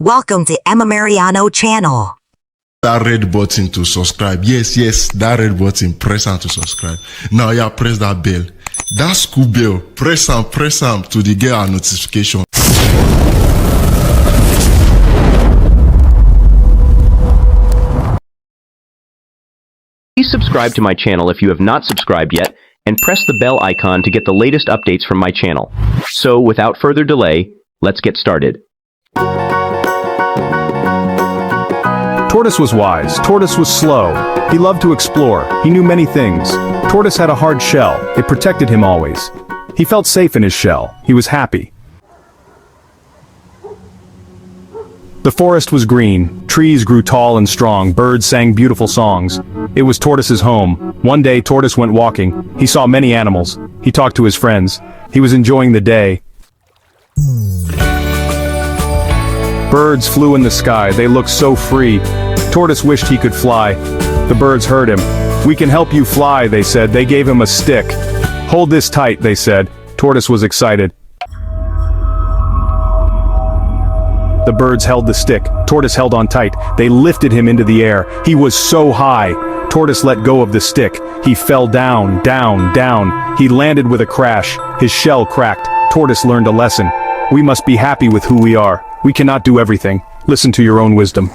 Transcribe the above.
Welcome to Emma Mariano channel. That red button to subscribe. Yes, that red button. Press on to subscribe. Now, yeah, press that bell. That school bell. Press on to the get our notification. Please subscribe to my channel if you have not subscribed yet, and press the bell icon to get the latest updates from my channel. So, without further delay, let's get started. Tortoise was wise. Tortoise was slow. He loved to explore. He knew many things. Tortoise had a hard shell. It protected him always. He felt safe in his shell. He was happy. The forest was green. Trees grew tall and strong. Birds sang beautiful songs. It was Tortoise's home. One day, Tortoise went walking. He saw many animals. He talked to his friends. He was enjoying the day. Birds flew in the sky. They looked so free. Tortoise wished he could fly. The birds heard him. "We can help you fly," they said. They gave him a stick. "Hold this tight," they said. Tortoise was excited. The birds held the stick. Tortoise held on tight. They lifted him into the air. He was so high. Tortoise let go of the stick. He fell down, down, down. He landed with a crash. His shell cracked. Tortoise learned a lesson. We must be happy with who we are. We cannot do everything. Listen to your own wisdom.